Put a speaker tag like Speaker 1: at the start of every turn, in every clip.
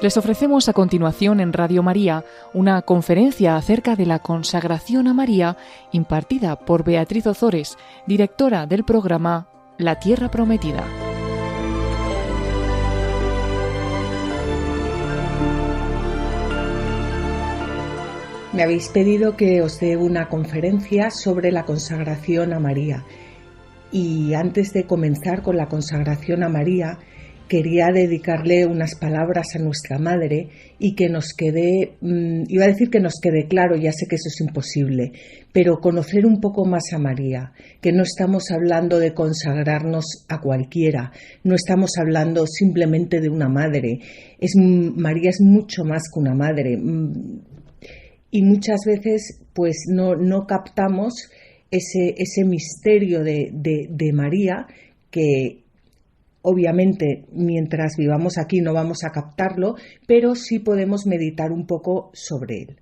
Speaker 1: Les ofrecemos a continuación en Radio María una conferencia acerca de la consagración a María impartida por Beatriz Ozores, directora del programa La Tierra Prometida.
Speaker 2: Me habéis pedido que os dé una conferencia sobre la consagración a María. Y antes de comenzar con la consagración a María, quería dedicarle unas palabras a nuestra Madre y que nos quede, iba a decir que nos quede claro, ya sé que eso es imposible, pero conocer un poco más a María, que no estamos hablando de consagrarnos a cualquiera, no estamos hablando simplemente de una madre. María es mucho más que una madre. Y muchas veces pues no captamos ese misterio de María, que obviamente mientras vivamos aquí no vamos a captarlo, pero sí podemos meditar un poco sobre él.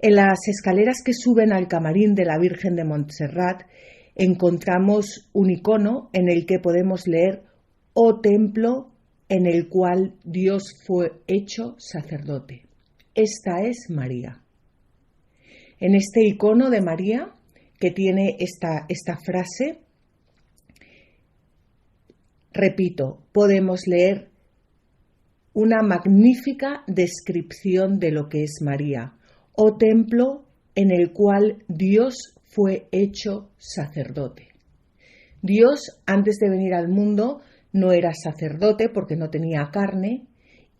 Speaker 2: En las escaleras que suben al camarín de la Virgen de Montserrat encontramos un icono en el que podemos leer: «Oh templo en el cual Dios fue hecho sacerdote». Esta es María. En este icono de María, que tiene esta frase, repito, podemos leer una magnífica descripción de lo que es María. Oh templo en el cual Dios fue hecho sacerdote. Dios, antes de venir al mundo, no era sacerdote porque no tenía carne,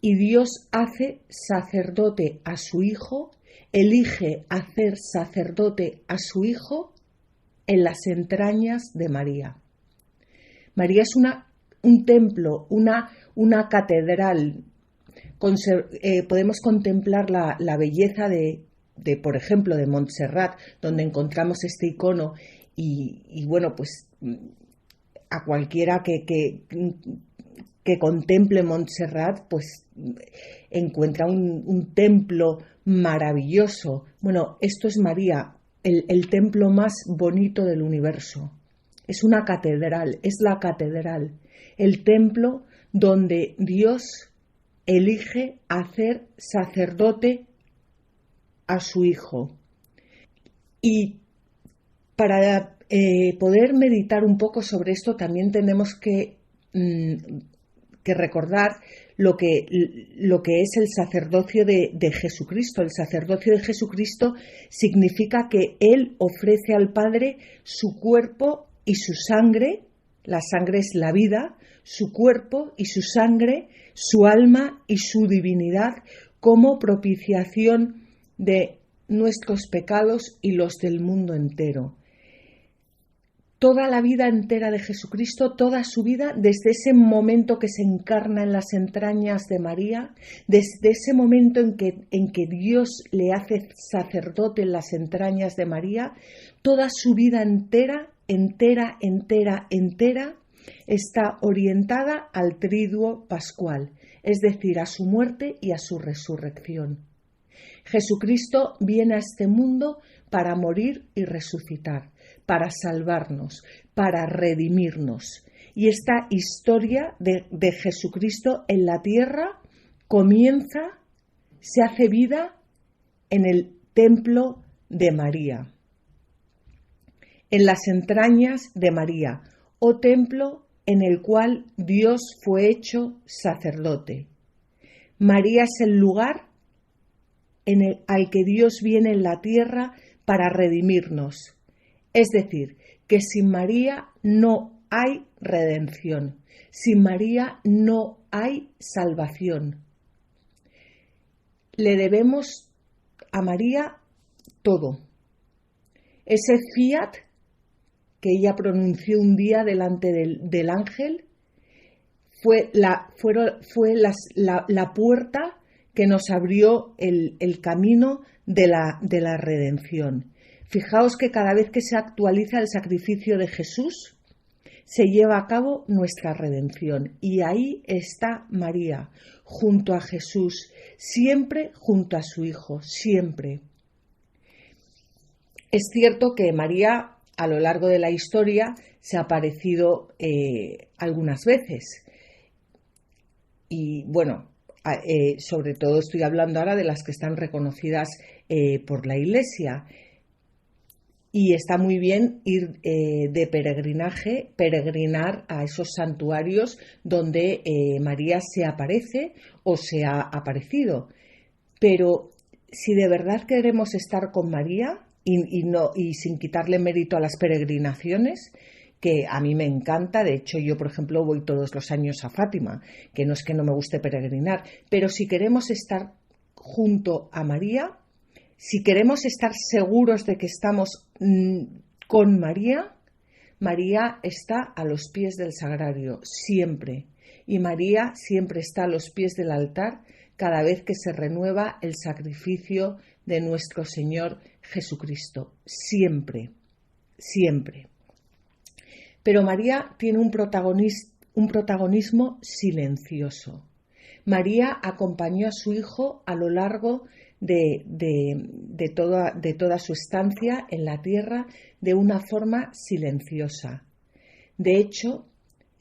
Speaker 2: y Dios hace sacerdote a su Hijo, elige hacer sacerdote a su Hijo en las entrañas de María. María es un templo, una catedral. Podemos contemplar la belleza de, por ejemplo, de Montserrat, donde encontramos este icono, y bueno, pues a cualquiera que contemple Montserrat, pues encuentra un templo maravilloso. Bueno, esto es María, el templo más bonito del universo. Es una catedral, es la catedral, el templo donde Dios elige hacer sacerdote a su Hijo. Y para poder meditar un poco sobre esto, también tenemos que recordar lo que es el sacerdocio de Jesucristo. El sacerdocio de Jesucristo significa que Él ofrece al Padre su cuerpo y su sangre. La sangre es la vida, su cuerpo y su sangre, su alma y su divinidad, como propiciación de nuestros pecados y los del mundo entero. Toda la vida entera de Jesucristo, toda su vida, desde ese momento que se encarna en las entrañas de María, desde ese momento en que Dios le hace sacerdote en las entrañas de María, toda su vida entera está orientada al triduo pascual, es decir, a su muerte y a su resurrección. Jesucristo viene a este mundo para morir y resucitar, para salvarnos, para redimirnos. Y esta historia de Jesucristo en la tierra comienza, se hace vida en el templo de María, en las entrañas de María, oh templo en el cual Dios fue hecho sacerdote. María es el lugar al que Dios viene en la tierra para redimirnos. Es decir, que sin María no hay redención, sin María no hay salvación. Le debemos a María todo. Ese fiat que ella pronunció un día delante del ángel fue la puerta que nos abrió el camino de la redención. Fijaos que cada vez que se actualiza el sacrificio de Jesús, se lleva a cabo nuestra redención. Y ahí está María, junto a Jesús, siempre junto a su Hijo, siempre. Es cierto que María, a lo largo de la historia, se ha aparecido algunas veces. Y bueno, sobre todo estoy hablando ahora de las que están reconocidas por la Iglesia. Y está muy bien ir de peregrinaje, peregrinar a esos santuarios donde María se aparece o se ha aparecido. Pero si de verdad queremos estar con María y sin quitarle mérito a las peregrinaciones, que a mí me encanta, de hecho yo por ejemplo voy todos los años a Fátima, que no es que no me guste peregrinar, pero si queremos estar junto a María, si queremos estar seguros de que estamos con María, María está a los pies del sagrario, siempre. Y María siempre está a los pies del altar cada vez que se renueva el sacrificio de nuestro Señor Jesucristo. Siempre, siempre. Pero María tiene un protagonismo silencioso. María acompañó a su hijo a lo largo de toda su estancia en la tierra de una forma silenciosa. De hecho,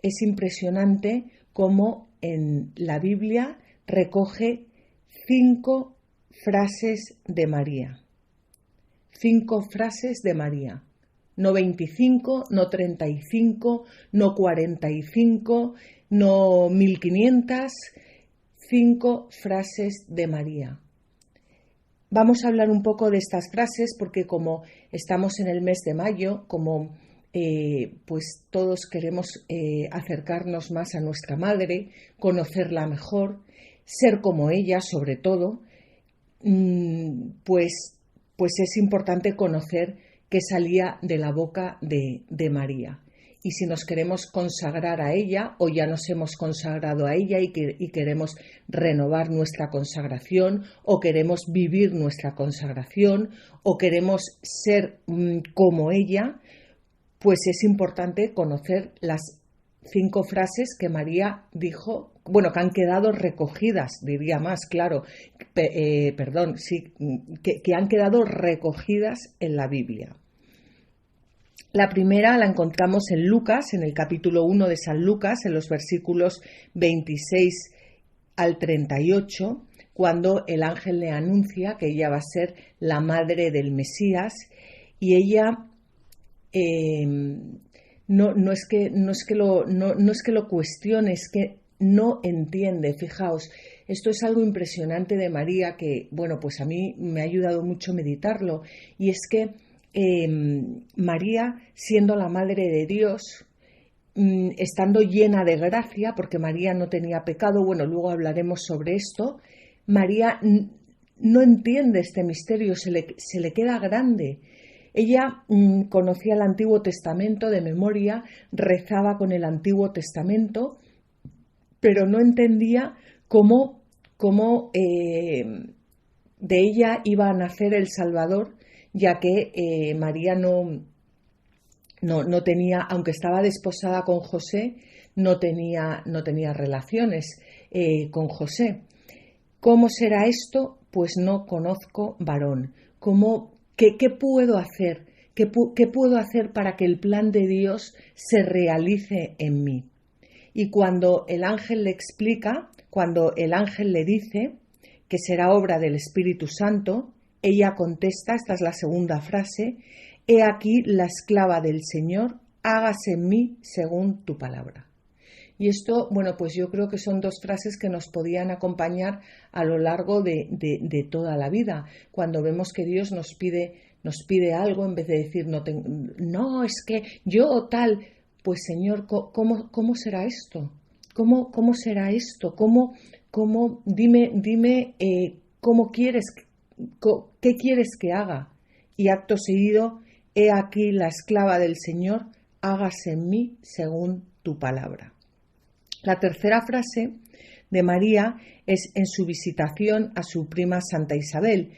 Speaker 2: es impresionante cómo en la Biblia recoge 5 frases de María. 5 frases de María. No 25, no 35, no 45, no 1500, 5 frases de María. Vamos a hablar un poco de estas frases porque como estamos en el mes de mayo, como pues todos queremos acercarnos más a nuestra madre, conocerla mejor, ser como ella sobre todo, pues es importante conocer qué salía de la boca de María. Y si nos queremos consagrar a ella o ya nos hemos consagrado a ella y queremos renovar nuestra consagración o queremos vivir nuestra consagración o queremos ser como ella, pues es importante conocer las 5 frases que María dijo, bueno, que han quedado recogidas, diría más, claro, que han quedado recogidas en la Biblia. La primera la encontramos en Lucas, en el capítulo 1 de San Lucas, en los versículos 26 al 38, cuando el ángel le anuncia que ella va a ser la madre del Mesías y ella no es que lo cuestione, es que no entiende. Fijaos, esto es algo impresionante de María que, bueno, pues a mí me ha ayudado mucho meditarlo, y es que María, siendo la madre de Dios, estando llena de gracia, porque María no tenía pecado, bueno, luego hablaremos sobre esto, María no entiende este misterio, se le queda grande. Ella conocía el Antiguo Testamento de memoria, rezaba con el Antiguo Testamento, pero no entendía cómo de ella iba a nacer el Salvador, ya que María no tenía, aunque estaba desposada con José, no tenía relaciones con José. ¿Cómo será esto? Pues no conozco varón. ¿Qué puedo hacer? ¿Qué puedo hacer para que el plan de Dios se realice en mí? Y cuando el ángel le explica, cuando el ángel le dice que será obra del Espíritu Santo, ella contesta, esta es la segunda frase: he aquí la esclava del Señor, hágase en mí según tu palabra. Y esto, bueno, pues yo creo que son 2 frases que nos podían acompañar a lo largo de toda la vida. Cuando vemos que Dios nos pide algo, en vez de decir, no, es que yo tal, pues Señor, ¿cómo será esto? ¿Cómo será esto? Dime cómo quieres, qué quieres que haga. Y acto seguido, he aquí la esclava del Señor, hágase en mí según tu palabra. La tercera frase de María es en su visitación a su prima Santa Isabel.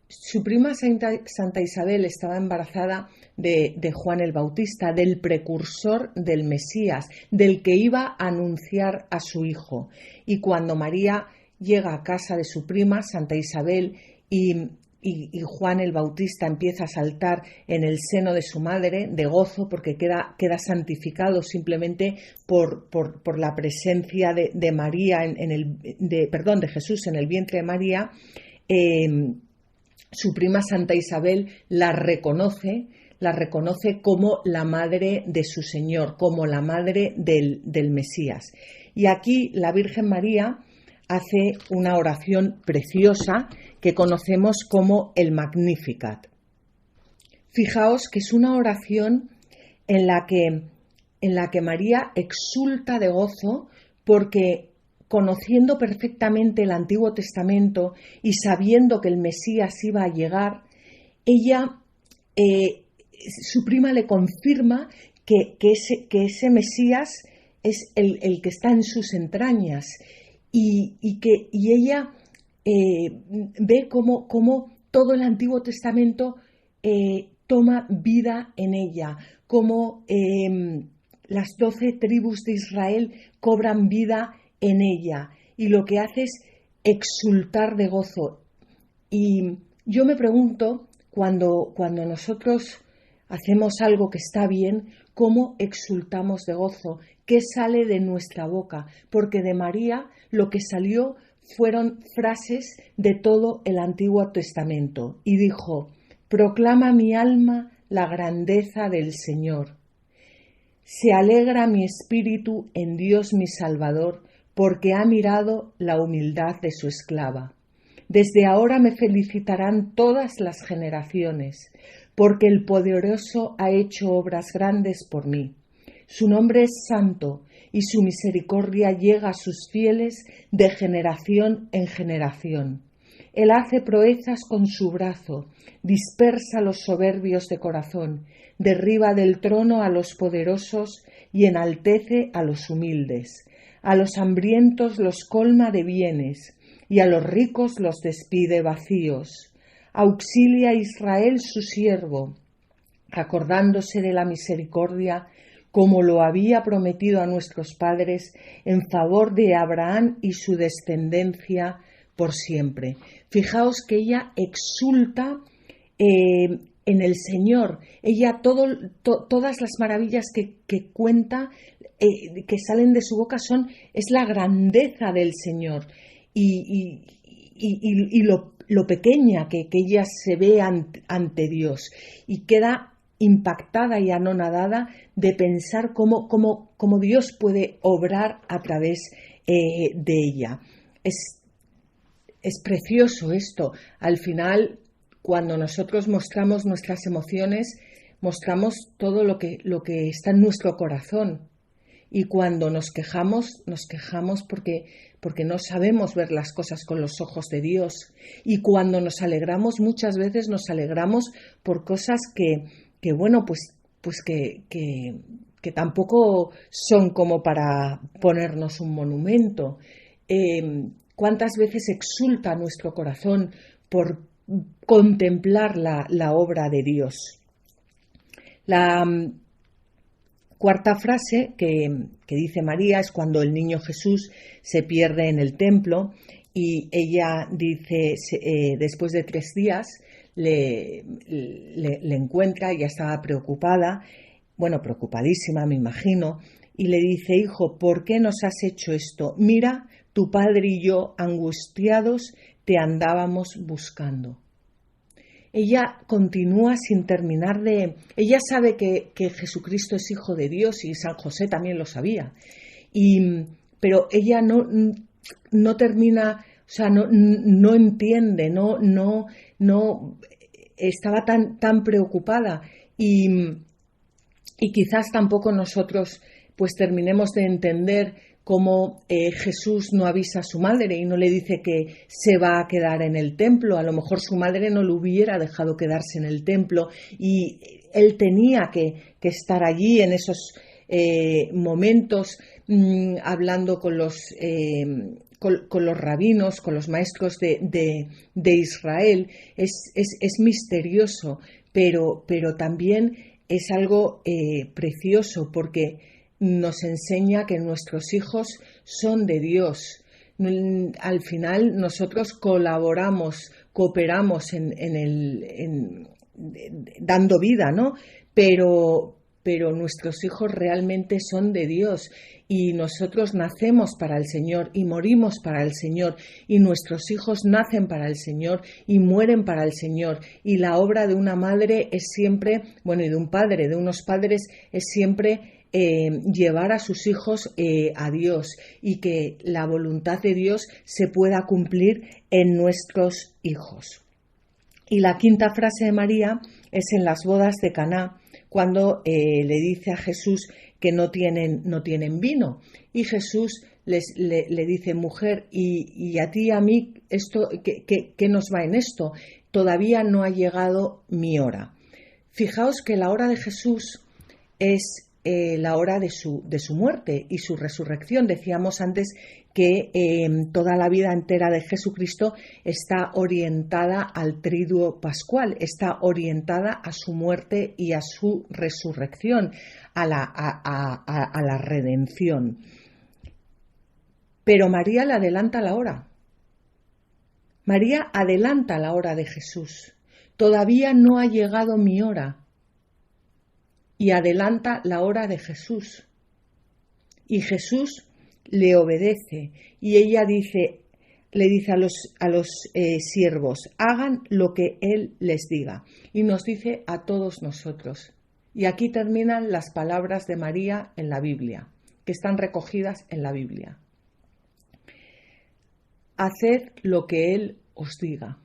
Speaker 2: Su prima Santa Isabel estaba embarazada de Juan el Bautista, del precursor del Mesías, del que iba a anunciar a su hijo. Y cuando María llega a casa de su prima Santa Isabel y y Juan el Bautista empieza a saltar en el seno de su madre de gozo porque queda santificado simplemente por la presencia de María de Jesús en el vientre de María. Su prima Santa Isabel la reconoce como la madre de su Señor, como la madre del Mesías. Y aquí la Virgen María hace una oración preciosa que conocemos como el Magnificat. Fijaos que es una oración en la que María exulta de gozo porque, conociendo perfectamente el Antiguo Testamento y sabiendo que el Mesías iba a llegar, su prima le confirma que ese Mesías es el que está en sus entrañas y ella ve cómo todo el Antiguo Testamento toma vida en ella, cómo las 12 tribus de Israel cobran vida en ella, y lo que hace es exultar de gozo. Y yo me pregunto, cuando nosotros hacemos algo que está bien, ¿cómo exultamos de gozo? ¿Qué sale de nuestra boca? Porque de María lo que salió fueron frases de todo el Antiguo Testamento. Y dijo: proclama mi alma la grandeza del Señor. Se alegra mi espíritu en Dios mi Salvador, porque ha mirado la humildad de su esclava. Desde ahora me felicitarán todas las generaciones, porque el Poderoso ha hecho obras grandes por mí. Su nombre es santo, y su misericordia llega a sus fieles de generación en generación. Él hace proezas con su brazo, dispersa a los soberbios de corazón, derriba del trono a los poderosos y enaltece a los humildes. A los hambrientos los colma de bienes, y a los ricos los despide vacíos. Auxilia a Israel su siervo, acordándose de la misericordia, como lo había prometido a nuestros padres, en favor de Abraham y su descendencia por siempre. Fijaos que ella exulta en el Señor. Ella todas las maravillas que cuenta, que salen de su boca, es la grandeza del Señor y lo pequeña que ella se ve ante Dios, y queda impactada y anonadada de pensar cómo Dios puede obrar a través de ella. Es precioso esto. Al final, cuando nosotros mostramos nuestras emociones, mostramos todo lo que está en nuestro corazón. Y cuando nos quejamos porque no sabemos ver las cosas con los ojos de Dios. Y cuando nos alegramos, muchas veces nos alegramos por cosas que tampoco son como para ponernos un monumento. ¿Cuántas veces exulta nuestro corazón por contemplar la obra de Dios? La cuarta frase que dice María es cuando el niño Jesús se pierde en el templo, y ella dice, después de 3 días le encuentra, y ya estaba preocupada, preocupadísima me imagino, y le dice: hijo, ¿por qué nos has hecho esto? Mira, tu padre y yo, angustiados, te andábamos buscando. Ella continúa sin terminar Ella sabe que Jesucristo es Hijo de Dios, y San José también lo sabía. Pero ella no termina, no entiende, no estaba tan preocupada. Y quizás tampoco nosotros pues terminemos de entender cómo Jesús no avisa a su madre y no le dice que se va a quedar en el templo. A lo mejor su madre no lo hubiera dejado quedarse en el templo, y él tenía que estar allí en esos momentos, hablando con los rabinos, con los maestros de Israel. Es misterioso, pero también es algo precioso, porque nos enseña que nuestros hijos son de Dios. Al final nosotros colaboramos cooperamos dando vida, ¿no? Pero nuestros hijos realmente son de Dios y nosotros nacemos para el Señor y morimos para el Señor y nuestros hijos nacen para el Señor y mueren para el Señor, y la obra de una madre es siempre, bueno, y de un padre, de unos padres, es siempre llevar a sus hijos a Dios, y que la voluntad de Dios se pueda cumplir en nuestros hijos. Y la quinta frase de María es en las bodas de Caná, cuando le dice a Jesús que no tienen vino, y Jesús le dice: mujer, y a ti y a mí, esto, ¿qué nos va en esto? Todavía no ha llegado mi hora. Fijaos que la hora de Jesús es la hora de su muerte y su resurrección. Decíamos antes que toda la vida entera de Jesucristo está orientada al triduo pascual, está orientada a su muerte y a su resurrección, a la redención. Pero María le adelanta la hora. María adelanta la hora de Jesús. Todavía no ha llegado mi hora. Y adelanta la hora de Jesús. Y Jesús le obedece, y ella le dice a los siervos: hagan lo que Él les diga. Y nos dice a todos nosotros. Y aquí terminan las palabras de María en la Biblia, que están recogidas en la Biblia. Haced lo que Él os diga.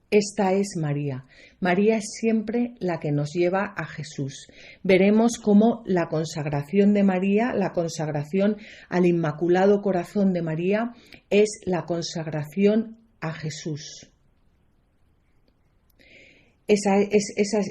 Speaker 2: Esta es María. María es siempre la que nos lleva a Jesús. Veremos cómo la consagración de María, la consagración al Inmaculado Corazón de María, es la consagración a Jesús.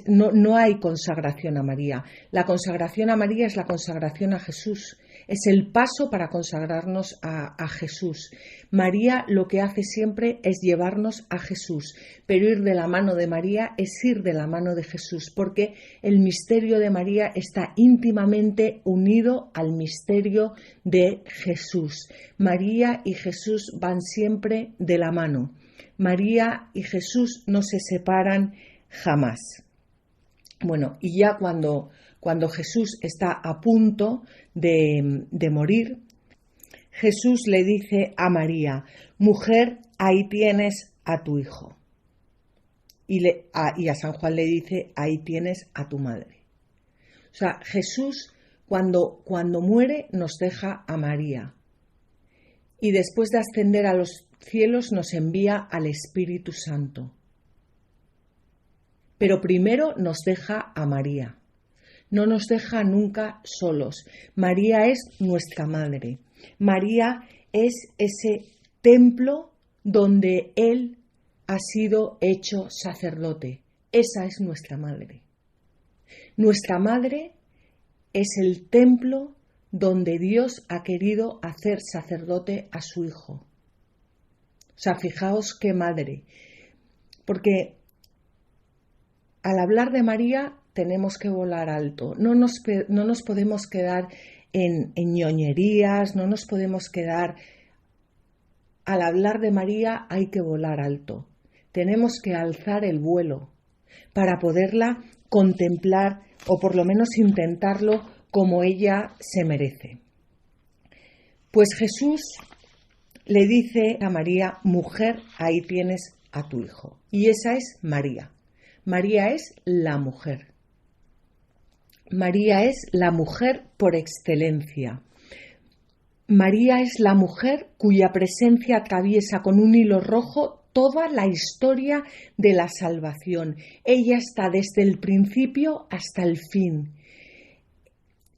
Speaker 2: No hay consagración a María. La consagración a María es la consagración a Jesús. Es el paso para consagrarnos a Jesús. María lo que hace siempre es llevarnos a Jesús, pero ir de la mano de María es ir de la mano de Jesús, porque el misterio de María está íntimamente unido al misterio de Jesús. María y Jesús van siempre de la mano. María y Jesús no se separan jamás. Bueno, y ya cuando Jesús está a punto de morir, Jesús le dice a María: mujer, ahí tienes a tu hijo. Y a San Juan le dice: ahí tienes a tu madre. O sea, Jesús cuando muere nos deja a María. Y después de ascender a los cielos nos envía al Espíritu Santo. Pero primero nos deja a María. No nos deja nunca solos. María es nuestra madre. María es ese templo donde Él ha sido hecho sacerdote. Esa es nuestra madre. Nuestra madre es el templo donde Dios ha querido hacer sacerdote a su Hijo. O sea, fijaos qué madre. Porque al hablar de María tenemos que volar alto. No nos podemos quedar en ñoñerías, no nos podemos quedar. Al hablar de María hay que volar alto. Tenemos que alzar el vuelo para poderla contemplar, o por lo menos intentarlo como ella se merece. Pues Jesús le dice a María: mujer, ahí tienes a tu hijo. Y esa es María. María es la mujer. María es la mujer por excelencia. María es la mujer cuya presencia atraviesa con un hilo rojo toda la historia de la salvación. Ella está desde el principio hasta el fin.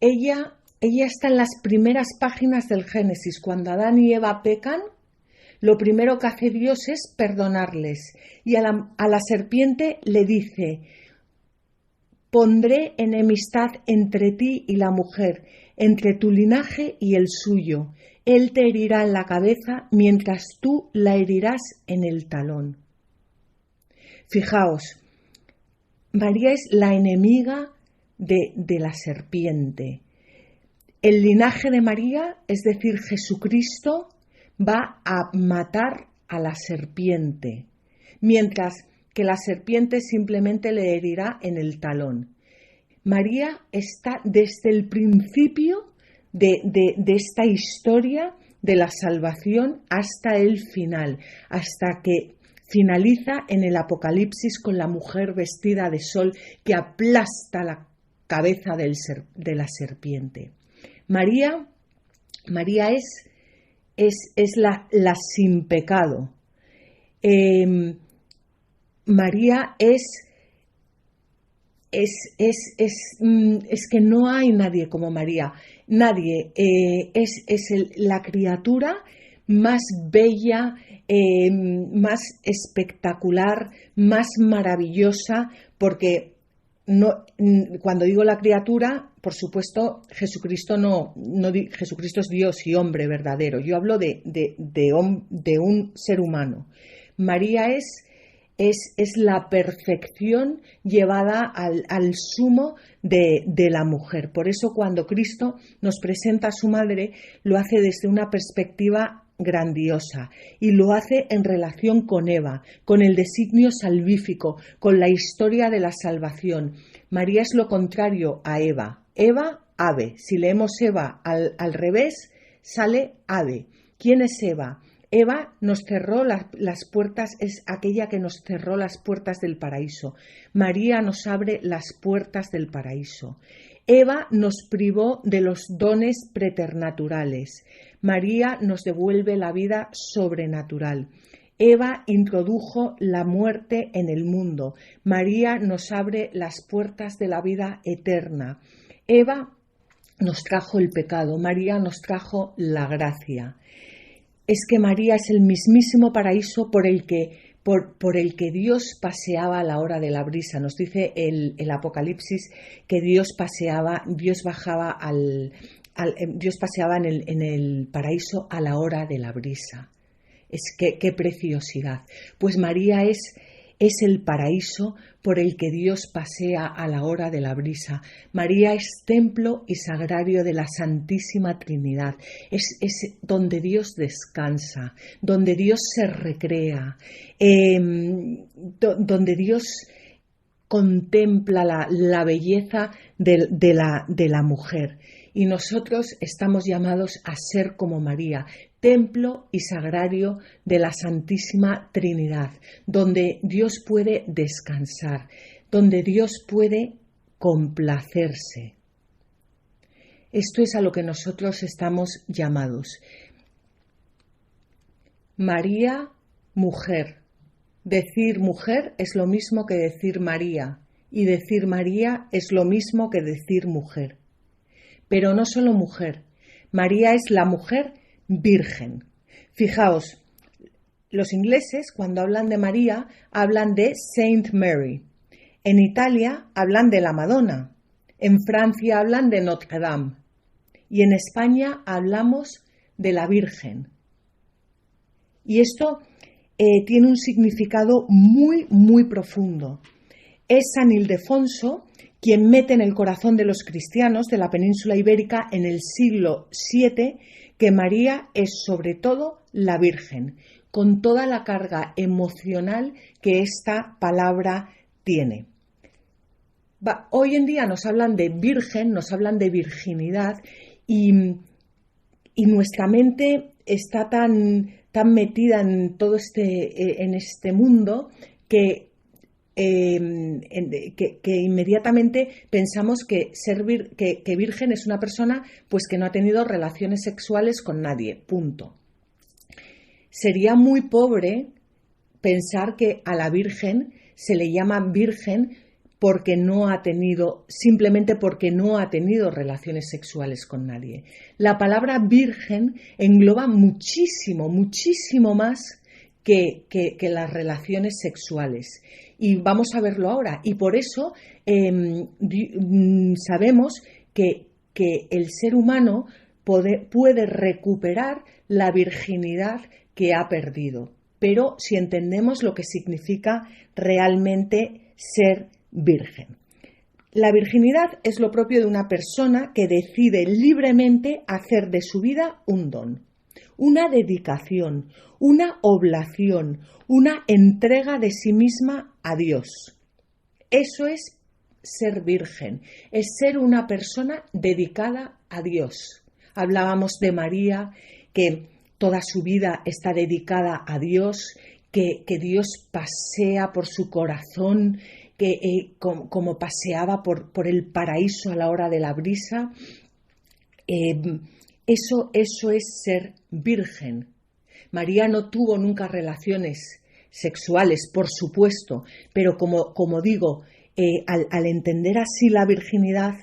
Speaker 2: Ella está en las primeras páginas del Génesis. Cuando Adán y Eva pecan, lo primero que hace Dios es perdonarles. Y a la serpiente le dice: pondré enemistad entre ti y la mujer, entre tu linaje y el suyo. Él te herirá en la cabeza, mientras tú la herirás en el talón. Fijaos, María es la enemiga de la serpiente. El linaje de María, es decir, Jesucristo, va a matar a la serpiente. mientras que la serpiente simplemente le herirá en el talón. María está desde el principio de esta historia de la salvación hasta el final, hasta que finaliza en el Apocalipsis con la mujer vestida de sol que aplasta la cabeza de la serpiente. María es la sin pecado. María es que no hay nadie como María. Nadie. Es la criatura más bella, más espectacular, más maravillosa, porque cuando digo la criatura, por supuesto, Jesucristo Jesucristo es Dios y hombre verdadero. Yo hablo de un ser humano. María es la perfección llevada al sumo de la mujer. Por eso cuando Cristo nos presenta a su madre, lo hace desde una perspectiva grandiosa y lo hace en relación con Eva, con el designio salvífico, con la historia de la salvación. María es lo contrario a Eva. Eva, ave. Si leemos Eva al revés, sale ave. ¿Quién es Eva? Eva nos cerró las puertas, es aquella que nos cerró las puertas del paraíso. María nos abre las puertas del paraíso. Eva nos privó de los dones preternaturales. María nos devuelve la vida sobrenatural. Eva introdujo la muerte en el mundo. María nos abre las puertas de la vida eterna. Eva nos trajo el pecado. María nos trajo la gracia. Es que María es el mismísimo paraíso por el que Dios paseaba a la hora de la brisa. Nos dice el Apocalipsis que Dios paseaba en el paraíso a la hora de la brisa. Qué preciosidad. Pues María es el paraíso por el que Dios pasea a la hora de la brisa. María es templo y sagrario de la Santísima Trinidad. Es donde Dios descansa, donde Dios se recrea, donde Dios contempla la belleza de la mujer. Y nosotros estamos llamados a ser como María, templo y sagrario de la Santísima Trinidad, donde Dios puede descansar, donde Dios puede complacerse. Esto es a lo que nosotros estamos llamados. María, mujer. Decir mujer es lo mismo que decir María, y decir María es lo mismo que decir mujer. Pero no solo mujer. María es la mujer virgen. Fijaos, los ingleses cuando hablan de María hablan de Saint Mary. En Italia hablan de la Madonna. En Francia hablan de Notre Dame. Y en España hablamos de la Virgen. Y esto tiene un significado muy, muy profundo. Es San Ildefonso quien mete en el corazón de los cristianos de la península ibérica en el siglo VII que María es sobre todo la Virgen, con toda la carga emocional que esta palabra tiene. Hoy en día nos hablan de virgen, nos hablan de virginidad y nuestra mente está tan metida en todo este mundo que inmediatamente pensamos que virgen es una persona pues que no ha tenido relaciones sexuales con nadie, punto. Sería muy pobre pensar que a la Virgen se le llama virgen simplemente porque no ha tenido relaciones sexuales con nadie. La palabra virgen engloba muchísimo, muchísimo más que las relaciones sexuales. Y vamos a verlo ahora. Y por eso sabemos que el ser humano puede recuperar la virginidad que ha perdido. Pero si entendemos lo que significa realmente ser virgen. La virginidad es lo propio de una persona que decide libremente hacer de su vida un don. una dedicación, una oblación, una entrega de sí misma a Dios. Eso es ser virgen, es ser una persona dedicada a Dios. Hablábamos de María, que toda su vida está dedicada a Dios, que Dios pasea por su corazón, que como paseaba por el paraíso a la hora de la brisa. Eso es ser virgen. María no tuvo nunca relaciones sexuales, por supuesto, pero como digo, al entender así la virginidad,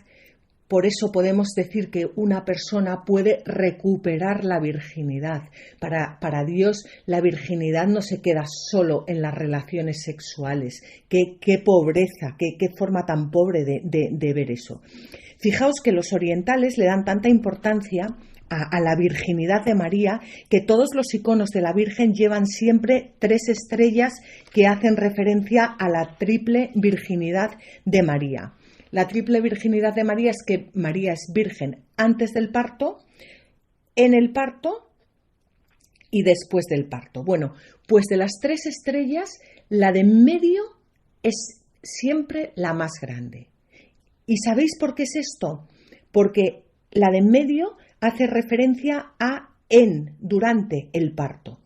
Speaker 2: por eso podemos decir que una persona puede recuperar la virginidad. Para Dios la virginidad no se queda solo en las relaciones sexuales. Qué pobreza, qué forma tan pobre de ver eso. Fijaos que los orientales le dan tanta importancia a la virginidad de María, que todos los iconos de la Virgen llevan siempre 3 estrellas que hacen referencia a la triple virginidad de María. La triple virginidad de María es que María es virgen antes del parto, en el parto y después del parto. Bueno, pues de las 3 estrellas, la de en medio es siempre la más grande. ¿Y sabéis por qué es esto? Porque la de en medio hace referencia a durante el parto.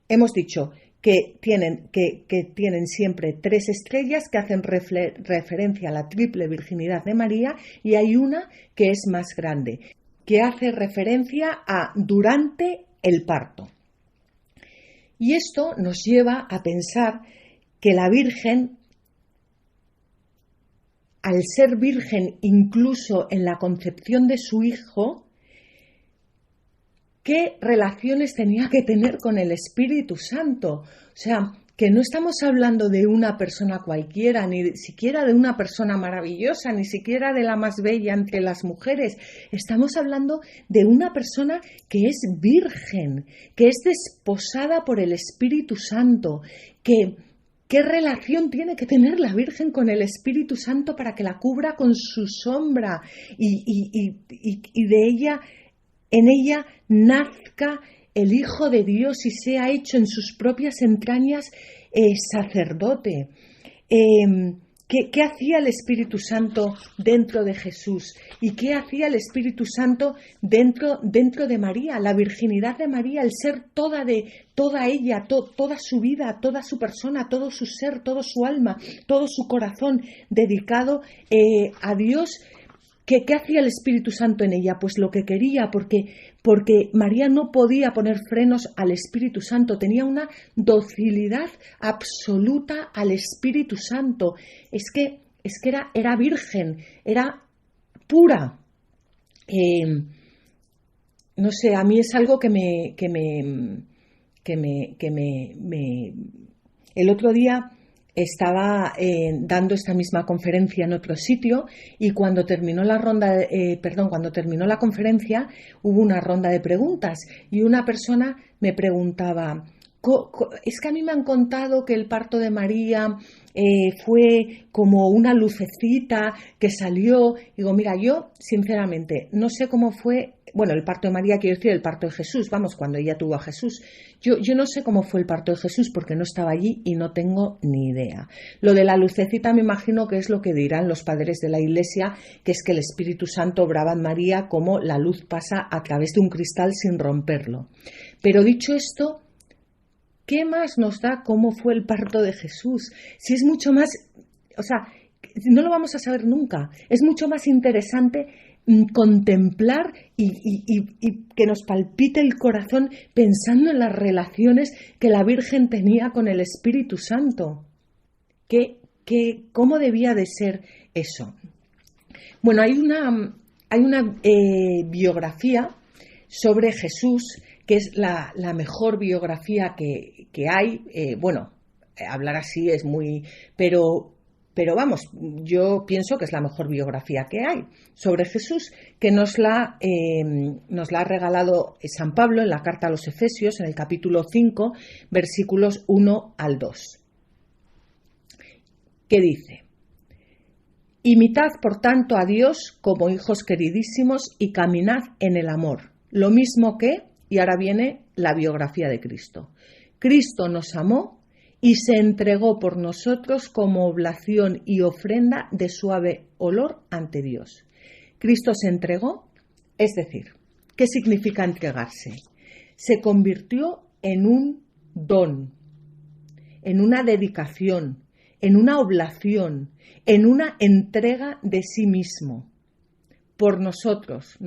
Speaker 2: Hemos dicho que tienen siempre 3 estrellas que hacen referencia a la triple virginidad de María, y hay una que es más grande, que hace referencia a durante el parto. Y esto nos lleva a pensar que la Virgen, al ser virgen incluso en la concepción de su hijo, ¿qué relaciones tenía que tener con el Espíritu Santo? O sea, que no estamos hablando de una persona cualquiera, ni siquiera de una persona maravillosa, ni siquiera de la más bella entre las mujeres. Estamos hablando de una persona que es virgen, que es desposada por el Espíritu Santo. ¿Qué relación tiene que tener la Virgen con el Espíritu Santo para que la cubra con su sombra y de ella, en ella nazca el Hijo de Dios y sea hecho en sus propias entrañas sacerdote? ¿Qué hacía el Espíritu Santo dentro de Jesús? ¿Y qué hacía el Espíritu Santo dentro de María? La virginidad de María, el ser toda ella, toda su vida, toda su persona, todo su ser, todo su alma, todo su corazón dedicado a Dios. ¿Qué hacía el Espíritu Santo en ella? Pues lo que quería, porque María no podía poner frenos al Espíritu Santo, tenía una docilidad absoluta al Espíritu Santo. Es que era virgen, era pura. No sé, a mí es algo que el otro día estaba dando esta misma conferencia en otro sitio, y cuando terminó la conferencia hubo una ronda de preguntas, y una persona me preguntaba: es que a mí me han contado que el parto de María fue como una lucecita que salió. Digo, mira, yo sinceramente no sé cómo fue. Bueno, el parto de María, quiero decir el parto de Jesús, vamos, cuando ella tuvo a Jesús. Yo no sé cómo fue el parto de Jesús porque no estaba allí y no tengo ni idea. Lo de la lucecita me imagino que es lo que dirán los padres de la Iglesia, que es que el Espíritu Santo obraba en María como la luz pasa a través de un cristal sin romperlo. Pero dicho esto, ¿qué más nos da cómo fue el parto de Jesús? Si es mucho más, o sea, no lo vamos a saber nunca. Es mucho más interesante contemplar y que nos palpite el corazón pensando en las relaciones que la Virgen tenía con el Espíritu Santo. ¿Cómo debía de ser eso? Bueno, hay una biografía sobre Jesús que es la mejor biografía que hay. Bueno, hablar así es muy... Pero vamos, yo pienso que es la mejor biografía que hay sobre Jesús, que nos la ha regalado San Pablo en la carta a los Efesios, en el capítulo 5, versículos 1 al 2. Que dice: Imitad, por tanto, a Dios como hijos queridísimos y caminad en el amor, lo mismo que Y ahora viene la biografía de Cristo. Cristo nos amó y se entregó por nosotros como oblación y ofrenda de suave olor ante Dios. Cristo se entregó, es decir, ¿qué significa entregarse? Se convirtió en un don, en una dedicación, en una oblación, en una entrega de sí mismo, por nosotros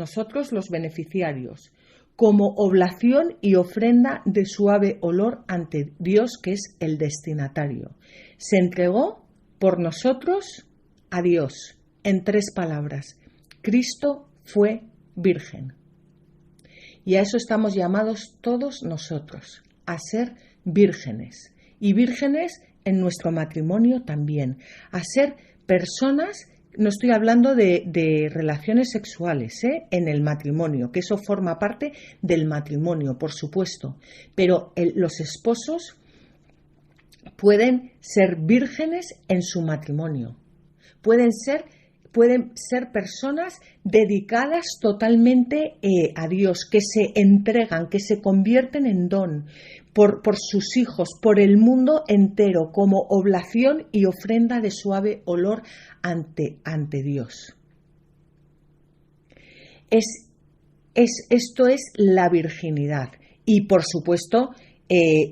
Speaker 2: los beneficiarios, como oblación y ofrenda de suave olor ante Dios, que es el destinatario. Se entregó por nosotros a Dios, en 3 palabras. Cristo fue virgen. Y a eso estamos llamados todos nosotros, a ser vírgenes. Y vírgenes en nuestro matrimonio también, a ser personas. No estoy hablando de relaciones sexuales, en el matrimonio, que eso forma parte del matrimonio, por supuesto. Pero los esposos pueden ser vírgenes en su matrimonio. Pueden ser personas dedicadas totalmente a Dios, que se entregan, que se convierten en don por sus hijos, por el mundo entero, como oblación y ofrenda de suave olor ante Dios. Esto es la virginidad. Y por supuesto,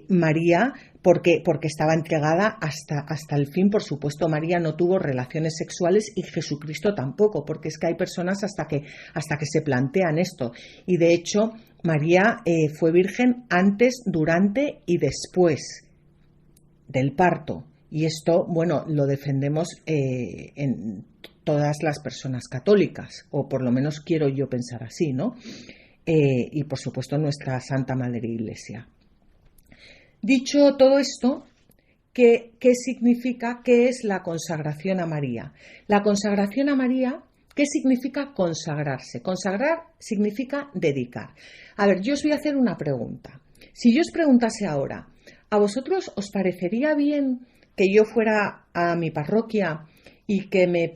Speaker 2: María, porque estaba entregada hasta el fin. Por supuesto, María no tuvo relaciones sexuales y Jesucristo tampoco, porque es que hay personas hasta que se plantean esto. Y de hecho, María fue virgen antes, durante y después del parto. Y esto, bueno, lo defendemos en todas las personas católicas, o por lo menos quiero yo pensar así, ¿no? Y por supuesto nuestra Santa Madre Iglesia. Dicho todo esto, ¿qué significa? ¿Qué es la consagración a María? La consagración a María, ¿qué significa consagrarse? Consagrar significa dedicar. A ver, yo os voy a hacer una pregunta. Si yo os preguntase ahora, ¿a vosotros os parecería bien que yo fuera a mi parroquia y que me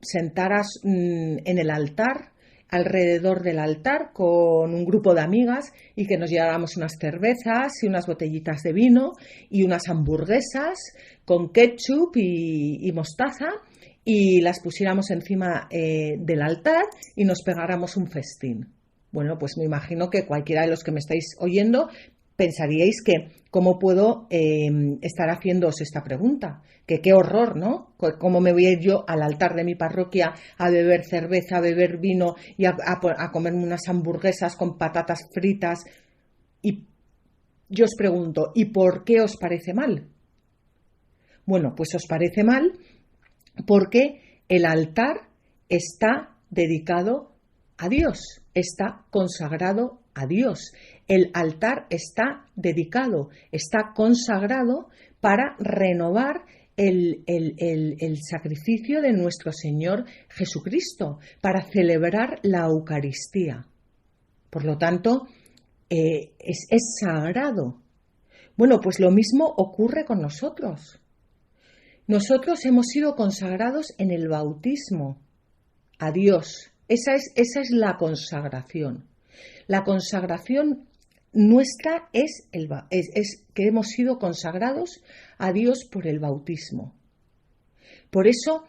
Speaker 2: sentaras en el altar, alrededor del altar, con un grupo de amigas y que nos lleváramos unas cervezas y unas botellitas de vino y unas hamburguesas con ketchup y mostaza y las pusiéramos encima del altar y nos pegáramos un festín? Bueno, pues me imagino que cualquiera de los que me estáis oyendo pensaríais que ¿cómo puedo estar haciéndoos esta pregunta? Que qué horror, ¿no? ¿Cómo me voy a ir yo al altar de mi parroquia a beber cerveza, a beber vino y a comerme unas hamburguesas con patatas fritas? Y yo os pregunto, ¿y por qué os parece mal? Bueno, pues os parece mal porque el altar está dedicado a Dios, está consagrado a Dios. El altar está dedicado, está consagrado para renovar el sacrificio de nuestro Señor Jesucristo, para celebrar la Eucaristía. Por lo tanto, es sagrado. Bueno, pues lo mismo ocurre con nosotros. Nosotros hemos sido consagrados en el bautismo a Dios. Esa es la consagración. La consagración nuestra es que hemos sido consagrados a Dios por el bautismo. Por eso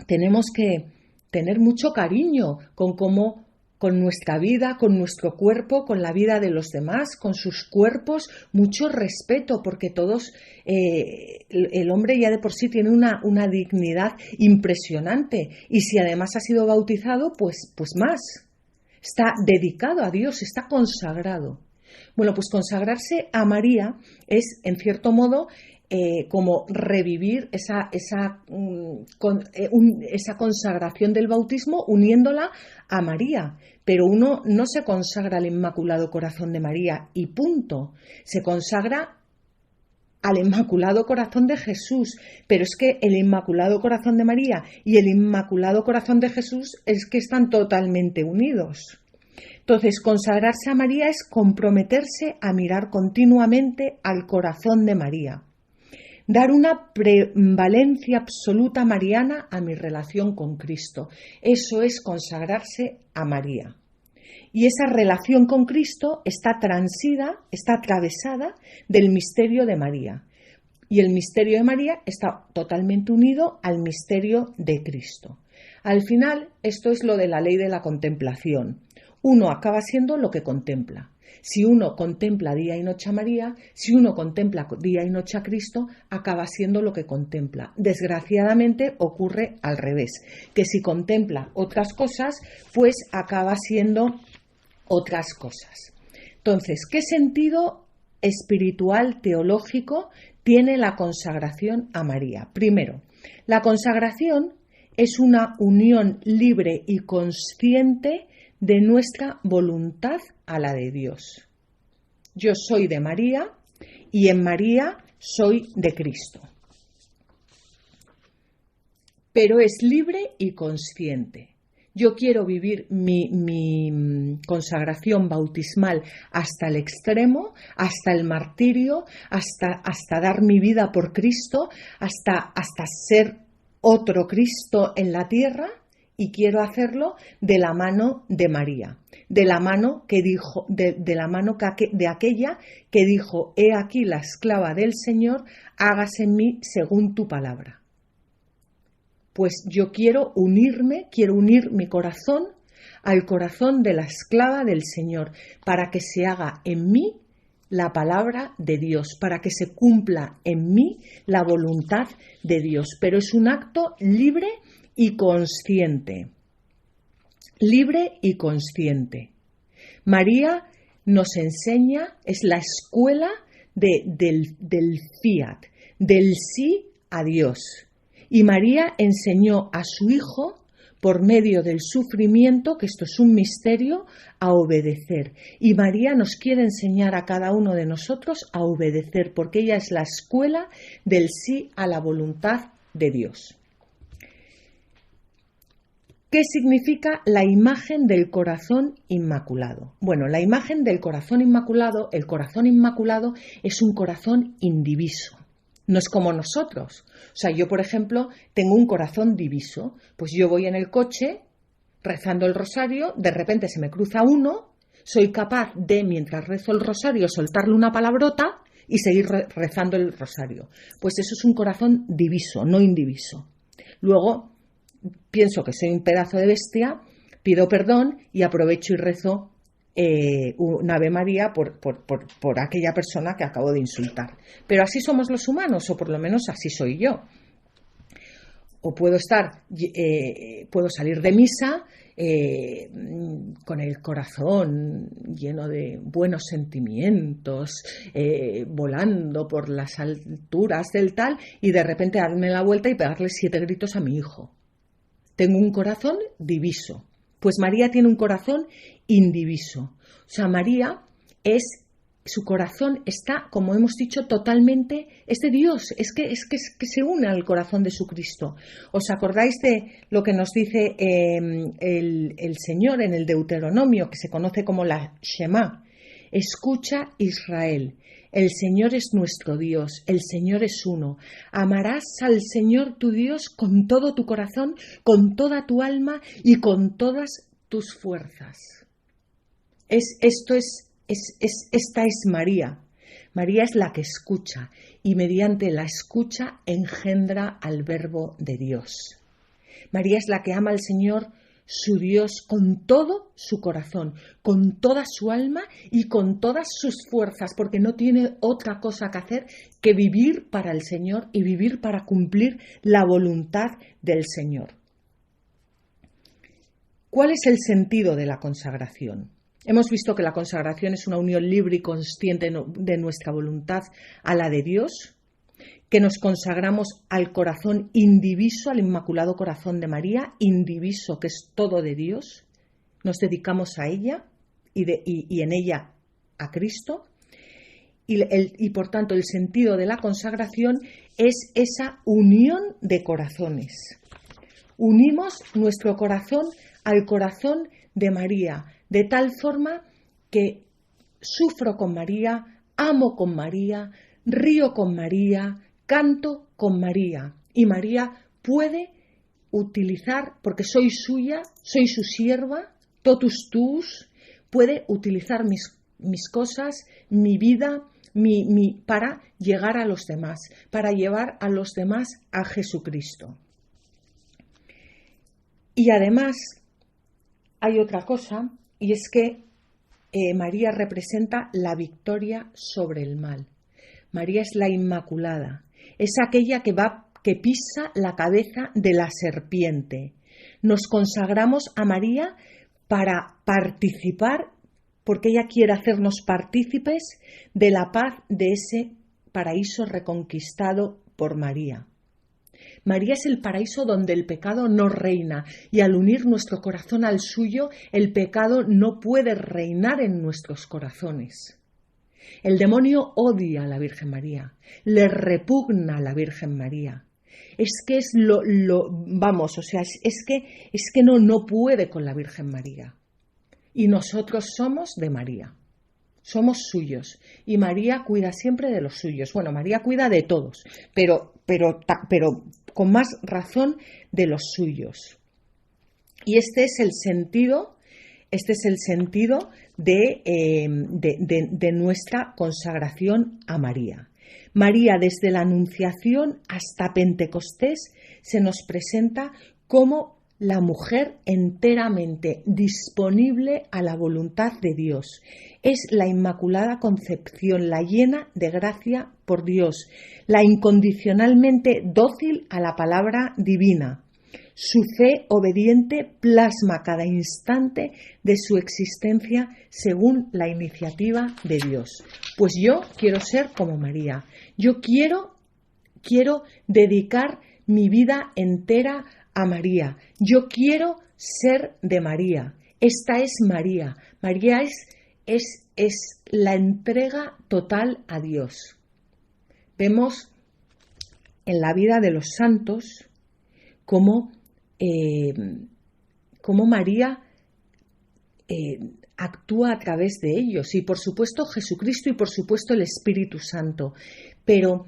Speaker 2: tenemos que tener mucho cariño con nuestra vida, con nuestro cuerpo, con la vida de los demás, con sus cuerpos, mucho respeto, porque todos, el hombre ya de por sí tiene una dignidad impresionante, y si además ha sido bautizado, pues más. Está dedicado a Dios, está consagrado. Bueno, pues consagrarse a María es, en cierto modo, como revivir esa consagración del bautismo uniéndola a María. Pero uno no se consagra al Inmaculado Corazón de María y punto. Se consagra al Inmaculado Corazón de Jesús, pero es que el Inmaculado Corazón de María y el Inmaculado Corazón de Jesús es que están totalmente unidos. Entonces, consagrarse a María es comprometerse a mirar continuamente al corazón de María, dar una prevalencia absoluta mariana a mi relación con Cristo. Eso es consagrarse a María. Y esa relación con Cristo está transida, está atravesada del misterio de María. Y el misterio de María está totalmente unido al misterio de Cristo. Al final, esto es lo de la ley de la contemplación. Uno acaba siendo lo que contempla. Si uno contempla día y noche a María, si uno contempla día y noche a Cristo, acaba siendo lo que contempla. Desgraciadamente ocurre al revés, que si contempla otras cosas, pues acaba siendo otras cosas. Entonces, ¿qué sentido espiritual, teológico tiene la consagración a María? Primero, la consagración es una unión libre y consciente de nuestra voluntad a la de Dios. Yo soy de María y en María soy de Cristo. Pero es libre y consciente. Yo quiero vivir mi consagración bautismal hasta el extremo, hasta el martirio, hasta dar mi vida por Cristo, hasta ser otro Cristo en la tierra, y quiero hacerlo de la mano de María, de la mano que dijo, de la mano de aquella que dijo: he aquí la esclava del Señor, hágase en mí según tu palabra. Pues yo quiero unir mi corazón al corazón de la esclava del Señor, para que se haga en mí la palabra de Dios, para que se cumpla en mí la voluntad de Dios. Pero es un acto libre y consciente. Libre y consciente. María nos enseña, es la escuela del fiat, del sí a Dios. Y María enseñó a su hijo, por medio del sufrimiento, que esto es un misterio, a obedecer. Y María nos quiere enseñar a cada uno de nosotros a obedecer, porque ella es la escuela del sí a la voluntad de Dios. ¿Qué significa la imagen del corazón inmaculado? Bueno, la imagen del corazón inmaculado, el corazón inmaculado es un corazón indiviso. No es como nosotros. O sea, yo, por ejemplo, tengo un corazón diviso. Pues yo voy en el coche rezando el rosario, de repente se me cruza uno, soy capaz de, mientras rezo el rosario, soltarle una palabrota y seguir rezando el rosario. Pues eso es un corazón diviso, no indiviso. Luego, pienso que soy un pedazo de bestia, pido perdón y aprovecho y rezo un Ave María por aquella persona que acabo de insultar. Pero así somos los humanos, o por lo menos así soy yo. O puedo salir de misa con el corazón lleno de buenos sentimientos, volando por las alturas del tal, y de repente darme la vuelta y pegarle 7 gritos a mi hijo. Tengo un corazón diviso. Pues María tiene un corazón indiviso. O sea, María su corazón está, como hemos dicho, totalmente, es de Dios, es que se une al corazón de su Cristo. ¿Os acordáis de lo que nos dice el Señor en el Deuteronomio, que se conoce como la Shema? Escucha, Israel, el Señor es nuestro Dios, el Señor es uno. Amarás al Señor tu Dios con todo tu corazón, con toda tu alma y con todas tus fuerzas. Esta es María. María es la que escucha y mediante la escucha engendra al Verbo de Dios. María es la que ama al Señor, su Dios, con todo su corazón, con toda su alma y con todas sus fuerzas, porque no tiene otra cosa que hacer que vivir para el Señor y vivir para cumplir la voluntad del Señor. ¿Cuál es el sentido de la consagración? Hemos visto que la consagración es una unión libre y consciente de nuestra voluntad a la de Dios, que nos consagramos al corazón indiviso, al Inmaculado Corazón de María, indiviso, que es todo de Dios, nos dedicamos a ella y en ella a Cristo, y por tanto el sentido de la consagración es esa unión de corazones. Unimos nuestro corazón al corazón de María, de tal forma que sufro con María, amo con María, río con María, canto con María. Y María puede utilizar, porque soy suya, soy su sierva, totus tuus, puede utilizar mis cosas, mi vida, para llegar a los demás, para llevar a los demás a Jesucristo. Y además hay otra cosa, y es que María representa la victoria sobre el mal. María es la Inmaculada, es aquella que pisa la cabeza de la serpiente. Nos consagramos a María para participar, porque ella quiere hacernos partícipes de la paz de ese paraíso reconquistado por María. María es el paraíso donde el pecado no reina, y al unir nuestro corazón al suyo, el pecado no puede reinar en nuestros corazones. El demonio odia a la Virgen María, le repugna a la Virgen María. Es que es es que no puede con la Virgen María. Y nosotros somos de María, somos suyos, y María cuida siempre de los suyos. Bueno, María cuida de todos, pero con más razón de los suyos. Y este es el sentido de nuestra consagración a María. María, desde la Anunciación hasta Pentecostés, se nos presenta como la mujer enteramente disponible a la voluntad de Dios. Es la Inmaculada Concepción, la llena de gracia por Dios, la incondicionalmente dócil a la palabra divina. Su fe obediente plasma cada instante de su existencia según la iniciativa de Dios. Pues yo quiero ser como María. Yo quiero dedicar mi vida entera a María. Yo quiero ser de María. Esta es María. María es la entrega total a Dios. Vemos en la vida de los santos cómo María actúa a través de ellos, y por supuesto Jesucristo y por supuesto el Espíritu Santo. Pero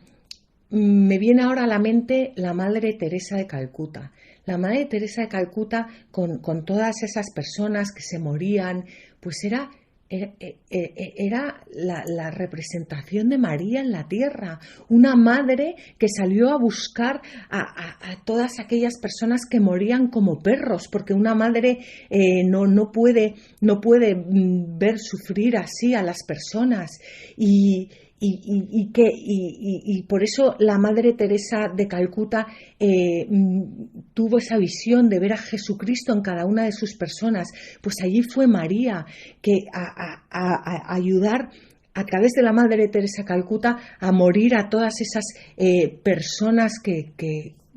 Speaker 2: me viene ahora a la mente la Madre Teresa de Calcuta. La Madre Teresa de Calcuta, con todas esas personas que se morían, pues era la representación de María en la tierra, una madre que salió a buscar a todas aquellas personas que morían como perros, porque una madre no puede ver sufrir así a las personas, y por eso la Madre Teresa de Calcuta tuvo esa visión de ver a Jesucristo en cada una de sus personas. Pues allí fue María, que a ayudar a través de la Madre Teresa de Calcuta a morir a todas esas personas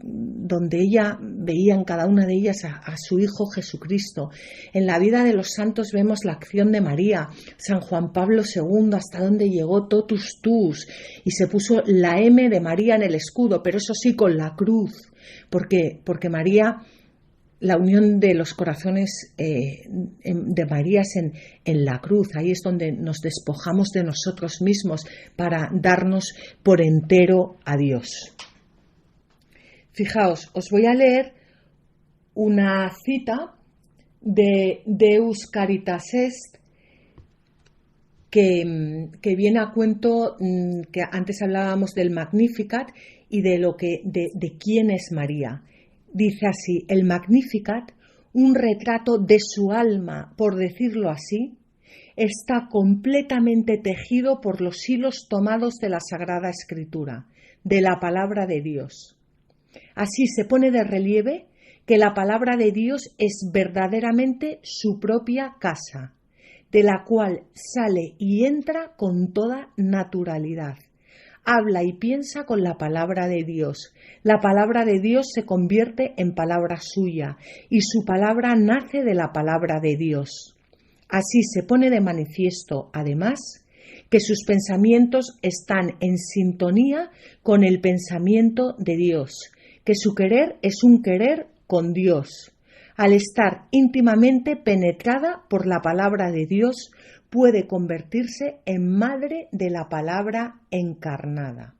Speaker 2: donde ella veía en cada una de ellas a su Hijo Jesucristo. En la vida de los santos vemos la acción de María. San Juan Pablo II, hasta donde llegó totus tuus, y se puso la M de María en el escudo, pero eso sí, con la cruz, porque María, la unión de los corazones de María es en la cruz. Ahí es donde nos despojamos de nosotros mismos para darnos por entero a Dios. Fijaos, os voy a leer una cita de Deus Caritas Est que viene a cuento, que antes hablábamos del Magnificat y de quién es María. Dice así: el Magnificat, un retrato de su alma, por decirlo así, está completamente tejido por los hilos tomados de la Sagrada Escritura, de la palabra de Dios. Así se pone de relieve que la palabra de Dios es verdaderamente su propia casa, de la cual sale y entra con toda naturalidad. Habla y piensa con la palabra de Dios. La palabra de Dios se convierte en palabra suya, y su palabra nace de la palabra de Dios. Así se pone de manifiesto, además, que sus pensamientos están en sintonía con el pensamiento de Dios, que su querer es un querer con Dios. Al estar íntimamente penetrada por la palabra de Dios, puede convertirse en madre de la palabra encarnada.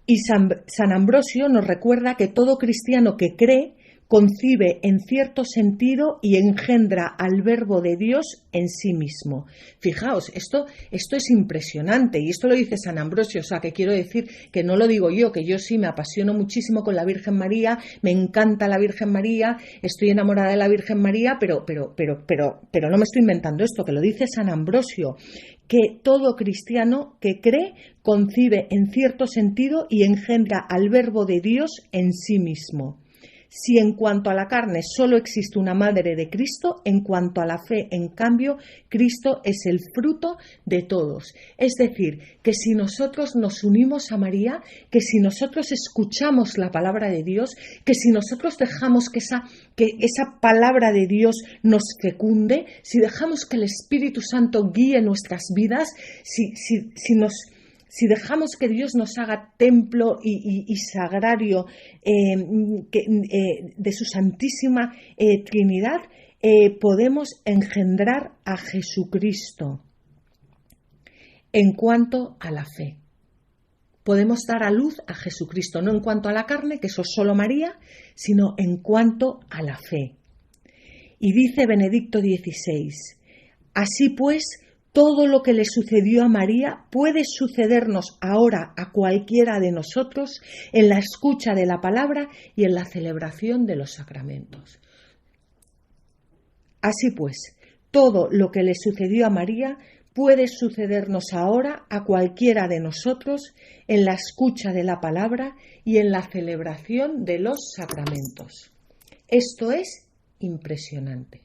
Speaker 2: Y San Ambrosio nos recuerda que todo cristiano que cree concibe en cierto sentido y engendra al Verbo de Dios en sí mismo. Fijaos, esto es impresionante, y esto lo dice San Ambrosio, o sea, que quiero decir que no lo digo yo, que yo sí me apasiono muchísimo con la Virgen María, me encanta la Virgen María, estoy enamorada de la Virgen María, pero no me estoy inventando esto, que lo dice San Ambrosio, que todo cristiano que cree concibe en cierto sentido y engendra al Verbo de Dios en sí mismo. Si en cuanto a la carne solo existe una madre de Cristo, en cuanto a la fe, en cambio, Cristo es el fruto de todos. Es decir, que si nosotros nos unimos a María, que si nosotros escuchamos la palabra de Dios, que si nosotros dejamos que esa palabra de Dios nos fecunde, si dejamos que el Espíritu Santo guíe nuestras vidas, si dejamos que Dios nos haga templo y sagrario de su Santísima Trinidad, podemos engendrar a Jesucristo en cuanto a la fe. Podemos dar a luz a Jesucristo, no en cuanto a la carne, que eso es solo María, sino en cuanto a la fe. Y dice Benedicto XVI, así pues, todo lo que le sucedió a María puede sucedernos ahora a cualquiera de nosotros en la escucha de la palabra y en la celebración de los sacramentos. Así pues, todo lo que le sucedió a María puede sucedernos ahora a cualquiera de nosotros en la escucha de la palabra y en la celebración de los sacramentos. Esto es impresionante.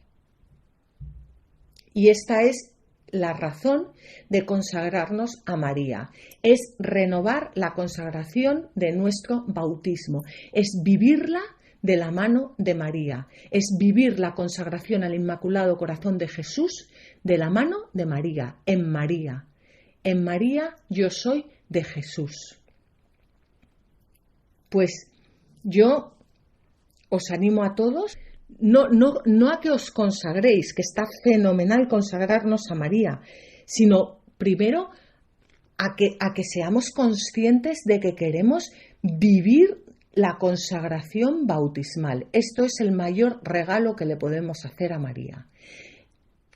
Speaker 2: Y esta es la razón de consagrarnos a María, es renovar la consagración de nuestro bautismo, es vivirla de la mano de María, es vivir la consagración al Inmaculado Corazón de Jesús de la mano de María, en María. En María yo soy de Jesús. Pues yo os animo a todos, no a que os consagréis, que está fenomenal consagrarnos a María, sino primero a que seamos conscientes de que queremos vivir la consagración bautismal. Esto es el mayor regalo que le podemos hacer a María.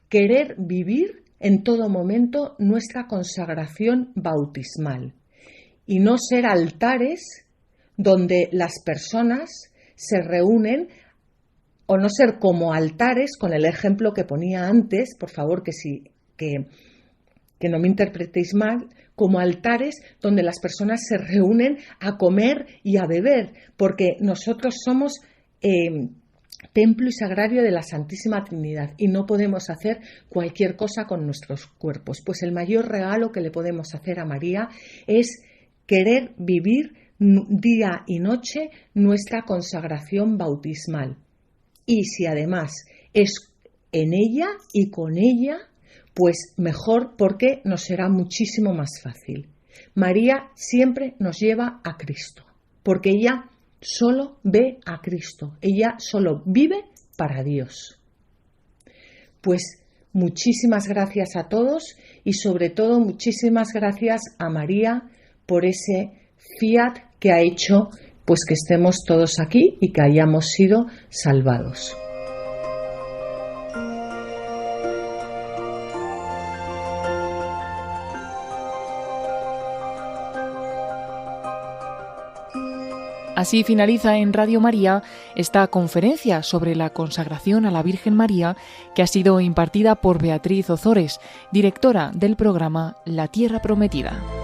Speaker 2: Querer vivir en todo momento nuestra consagración bautismal y no ser altares donde las personas se reúnen, o no ser como altares, con el ejemplo que ponía antes, por favor, que no me interpretéis mal, como altares donde las personas se reúnen a comer y a beber, porque nosotros somos templo y sagrario de la Santísima Trinidad y no podemos hacer cualquier cosa con nuestros cuerpos. Pues el mayor regalo que le podemos hacer a María es querer vivir día y noche nuestra consagración bautismal. Y si además es en ella y con ella, pues mejor, porque nos será muchísimo más fácil. María siempre nos lleva a Cristo, porque ella solo ve a Cristo, ella solo vive para Dios. Pues muchísimas gracias a todos y sobre todo muchísimas gracias a María por ese fiat que ha hecho pues que estemos todos aquí y que hayamos sido salvados.
Speaker 1: Así finaliza en Radio María esta conferencia sobre la consagración a la Virgen María que ha sido impartida por Beatriz Ozores, directora del programa La Tierra Prometida.